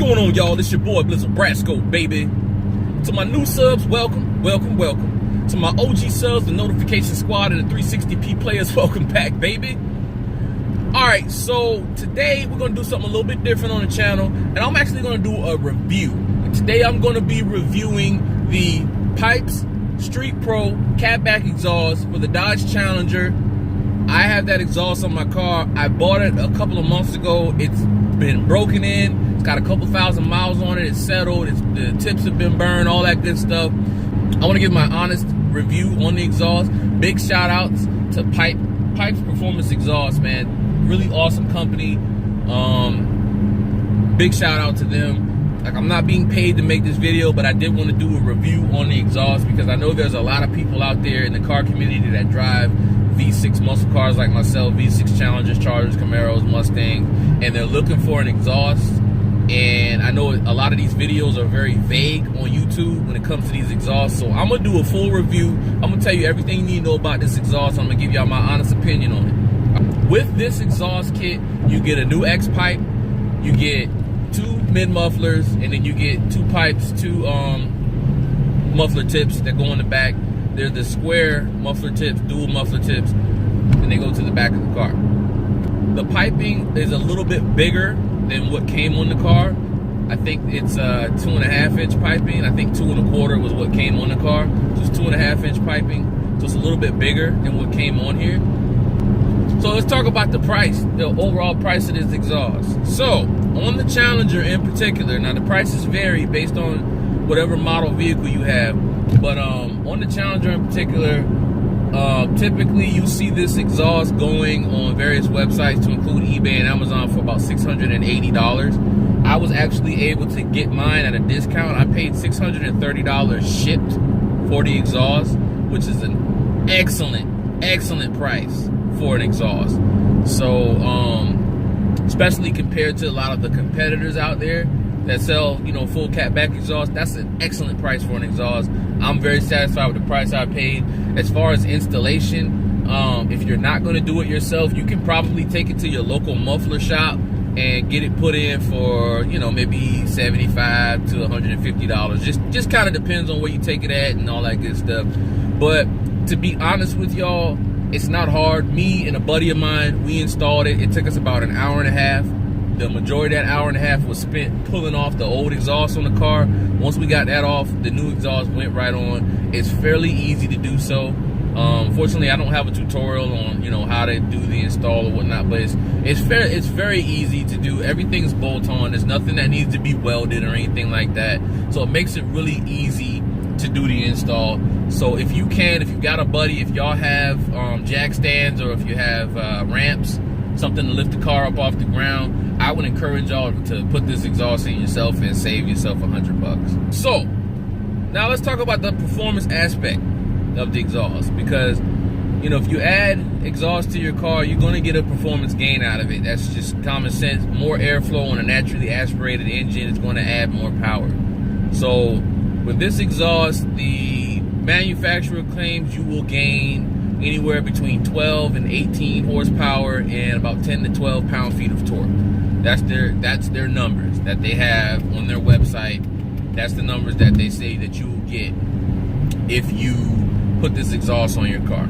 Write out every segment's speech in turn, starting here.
going on, y'all? It's your boy Blizzard Brasco, baby. To my new subs, welcome, welcome, welcome. To my OG subs, the notification squad, and the 360p players, welcome back, baby. Alright, so today we're going to do something a little bit different on the channel, and I'm actually going to do a review. And today I'm going to be reviewing the Pypes Street Pro Catback exhaust for the Dodge Challenger. I have that exhaust on my car. I bought it a couple of months ago. It's been broken in. It's got a couple thousand miles on it. It's settled. The tips have been burned, all that good stuff. I want to give my honest review on the exhaust. Big shout outs to Pypes Performance Exhaust, man. Really awesome company. Big shout out to them. Like, I'm not being paid to make this video, but I did want to do a review on the exhaust because I know there's a lot of people out there in the car community that drive V6 muscle cars like myself, V6 Challengers, Chargers, Camaros, Mustangs, and they're looking for an exhaust. And I know a lot of these videos are very vague on YouTube when it comes to these exhausts. So I'm gonna do a full review. I'm gonna tell you everything you need to know about this exhaust. I'm gonna give y'all my honest opinion on it. With this exhaust kit, you get a new X pipe, you get 2 mid mufflers, and then you get 2 pipes, 2 muffler tips that go in the back. They're the square muffler tips, dual muffler tips, and they go to the back of the car. The piping is a little bit bigger than what came on the car. I think it's 2.5 inch piping. I think 2 1/4 was what came on the car. So it's 2.5 inch piping. So it's a little bit bigger than what came on here. So let's talk about the price, the overall price of this exhaust. So on the Challenger in particular, now the prices vary based on whatever model vehicle you have. But on the Challenger in particular, typically you see this exhaust going on various websites, to include eBay and Amazon, for about $680. I was actually able to get mine at a discount. I paid $630 shipped for the exhaust, which is an excellent price for an exhaust. So especially compared to a lot of the competitors out there that sell, you know, full catback exhaust, that's an excellent price for an exhaust. I'm very satisfied with the price I paid. As far as installation, if you're not going to do it yourself, you can probably take it to your local muffler shop and get it put in for, you know, maybe $75 to $150. Just kind of depends on where you take it at and all that good stuff. But to be honest with y'all, it's not hard. Me and a buddy of mine, we installed it. It took us about an hour and a half. The majority of that hour and a half was spent pulling off the old exhaust on the car. Once we got that off, the new exhaust went right on. It's fairly easy to do so. Fortunately, I don't have a tutorial on, you know, how to do the install or whatnot, but it's very easy to do. Everything's bolt-on. There's nothing that needs to be welded or anything like that. So it makes it really easy to do the install. So if you got a buddy, if y'all have jack stands, or if you have ramps, something to lift the car up off the ground, I would encourage y'all to put this exhaust in yourself and save yourself $100. So now let's talk about the performance aspect of the exhaust, because, you know, if you add exhaust to your car, you're going to get a performance gain out of it. That's just common sense. More airflow on a naturally aspirated engine is going to add more power. So with this exhaust, the manufacturer claims you will gain anywhere between 12 and 18 horsepower and about 10 to 12 pound-feet of torque. That's their numbers that they have on their website. That's the numbers that they say that you will get if you put this exhaust on your car.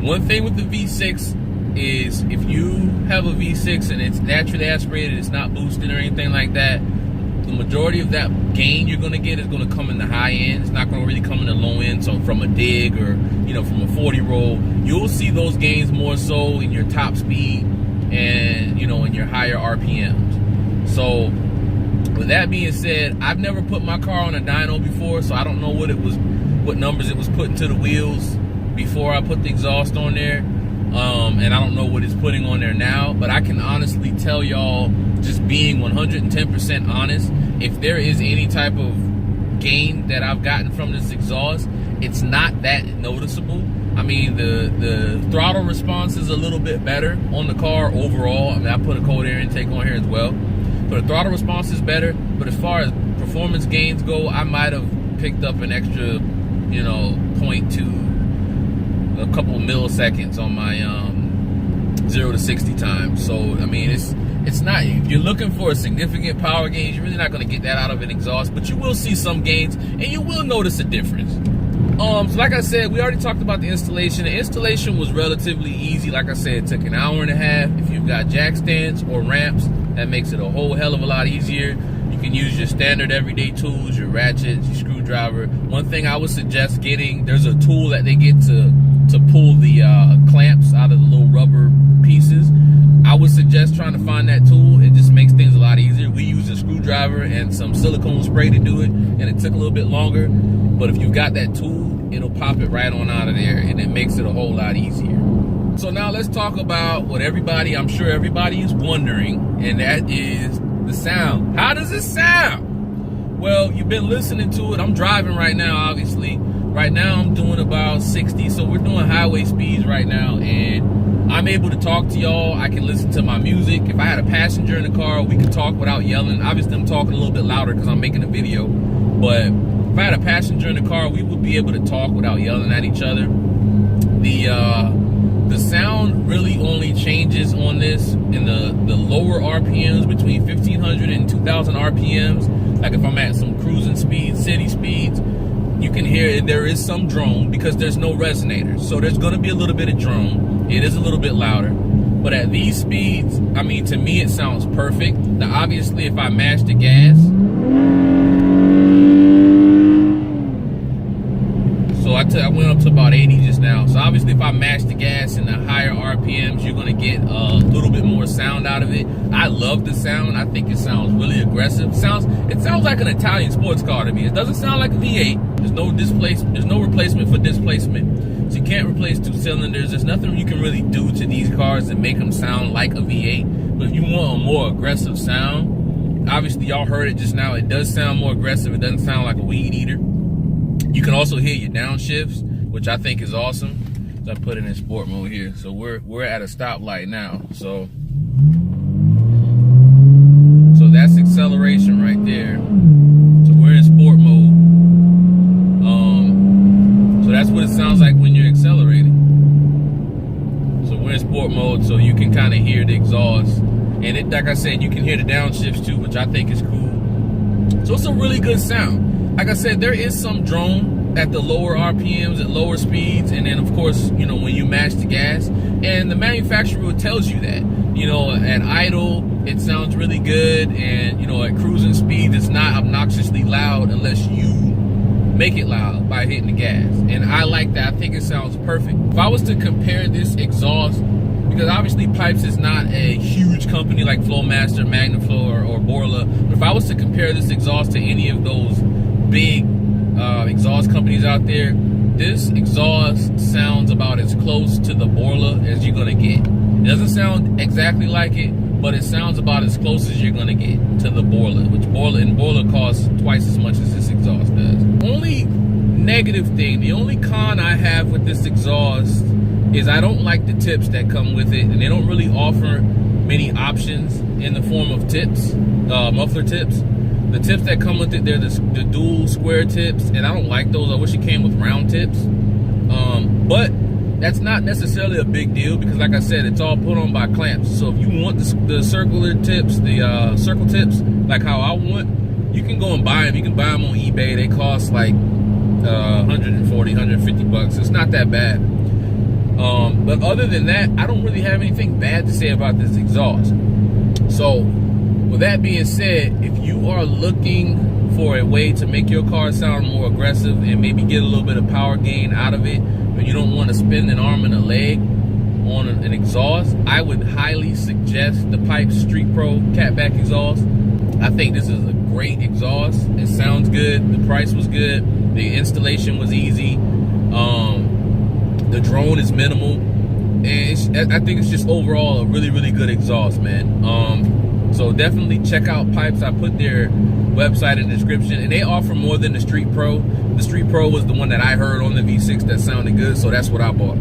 One thing with the V6 is, if you have a V6 and it's naturally aspirated, it's not boosted or anything like that, the majority of that gain you're going to get is going to come in the high end. It's not going to really come in the low end. So from a dig, or, you know, from a 40 roll, you'll see those gains more so in your top speed and, you know, in your higher RPMs. So with that being said, I've never put my car on a dyno before, so I don't know what numbers it was putting to the wheels before I put the exhaust on there. And I don't know what it's putting on there now, but I can honestly tell y'all, just being 110% honest, if there is any type of gain that I've gotten from this exhaust, it's not that noticeable. I mean, the throttle response is a little bit better on the car overall. I mean, I put a cold air intake on here as well, but the throttle response is better. But as far as performance gains go, I might have picked up an extra, you know, 0.2, a couple of milliseconds on my 0 to 60 time. So I mean, it's not, if you're looking for a significant power gain, you're really not going to get that out of an exhaust, but you will see some gains and you will notice a difference. So like I said, we already talked about the installation. The installation was relatively easy. Like I said, it took an hour and a half. If you've got jack stands or ramps, that makes it a whole hell of a lot easier. You can use your standard everyday tools, your ratchets, your screwdriver. One thing I would suggest getting, there's a tool that they get to pull the clamps out of the little rubber pieces. I would suggest trying to find that tool. It just makes things a lot easier. We used a screwdriver and some silicone spray to do it, and it took a little bit longer. But if you've got that tool, it'll pop it right on out of there, and it makes it a whole lot easier. So now let's talk about what I'm sure everybody is wondering, and that is the sound. How does it sound? Well, you've been listening to it. I'm driving right now, obviously. Right now I'm doing about 60, so we're doing highway speeds right now, and I'm able to talk to y'all. I can listen to my music. If I had a passenger in the car, we could talk without yelling. Obviously, I'm talking a little bit louder because I'm making a video, but if I had a passenger in the car, we would be able to talk without yelling at each other. The sound really only changes on this in the lower RPMs, between 1500 and 2000 RPMs. Like if I'm at some cruising speeds, city speeds, you can hear there is some drone because there's no resonators. So there's going to be a little bit of drone. It is a little bit louder. But at these speeds, I mean, to me, it sounds perfect. Now, obviously, if I mash the gas, so I went up to about 80 just now. So obviously, if I mash the gas in the higher RPMs, you're going to get a little bit more sound out of it. I love the sound. I think it sounds really aggressive. It sounds like an Italian sports car to me. It doesn't sound like a V8. There's no replacement for displacement. So you can't replace two cylinders. There's nothing you can really do to these cars that make them sound like a V8. But if you want a more aggressive sound, obviously y'all heard it just now. It does sound more aggressive. It doesn't sound like a weed eater. You can also hear your downshifts, which I think is awesome. So I put it in sport mode here. So we're at a stoplight now. So that's acceleration right there. So we're in sport mode. So that's what it sounds like when you're accelerating. So we're in sport mode, so you can kind of hear the exhaust. And it, like I said, you can hear the downshifts too, which I think is cool. So it's a really good sound. Like I said, there is some drone at the lower RPMs, at lower speeds, and then of course, you know, when you mash the gas, and the manufacturer tells you that, you know, at idle it sounds really good, and you know, at cruising speed it's not obnoxiously loud unless you make it loud by hitting the gas. And I like that. I think it sounds perfect. If I was to compare this exhaust, because obviously Pypes is not a huge company like Flowmaster, Magnaflow, or Borla, but if I was to compare this exhaust to any of those big exhaust companies out there, this exhaust sounds about as close to the Borla as you're gonna get. It doesn't sound exactly like it, but it sounds about as close as you're gonna get to the Borla, which Borla costs twice as much as this exhaust does. Only negative thing, the only con I have with this exhaust is I don't like the tips that come with it, and they don't really offer many options in the form of tips, muffler tips. The tips that come with it, they're the dual square tips, and I don't like those. I wish it came with round tips. But that's not necessarily a big deal because, like I said, it's all put on by clamps. So if you want the circular tips, the circle tips, like how I want, you can go and buy them. You can buy them on eBay. They cost like 140, 150 bucks. It's not that bad. But other than that, I don't really have anything bad to say about this exhaust. So with that being said, if you are looking for a way to make your car sound more aggressive and maybe get a little bit of power gain out of it, but you don't want to spend an arm and a leg on an exhaust, I would highly suggest the Pypes Street Pro Catback exhaust. I think this is a great exhaust. It sounds good. The price was good. The installation was easy. The drone is minimal. And I think it's just overall a really, really good exhaust, man. So definitely check out Pypes. I put their website in the description, and they offer more than the Street Pro. The Street Pro was the one that I heard on the V6 that sounded good, so that's what I bought.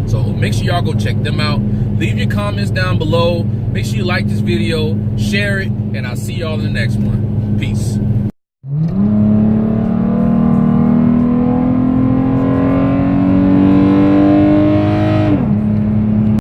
So make sure y'all go check them out. Leave your comments down below. Make sure you like this video, share it, and I'll see y'all in the next one.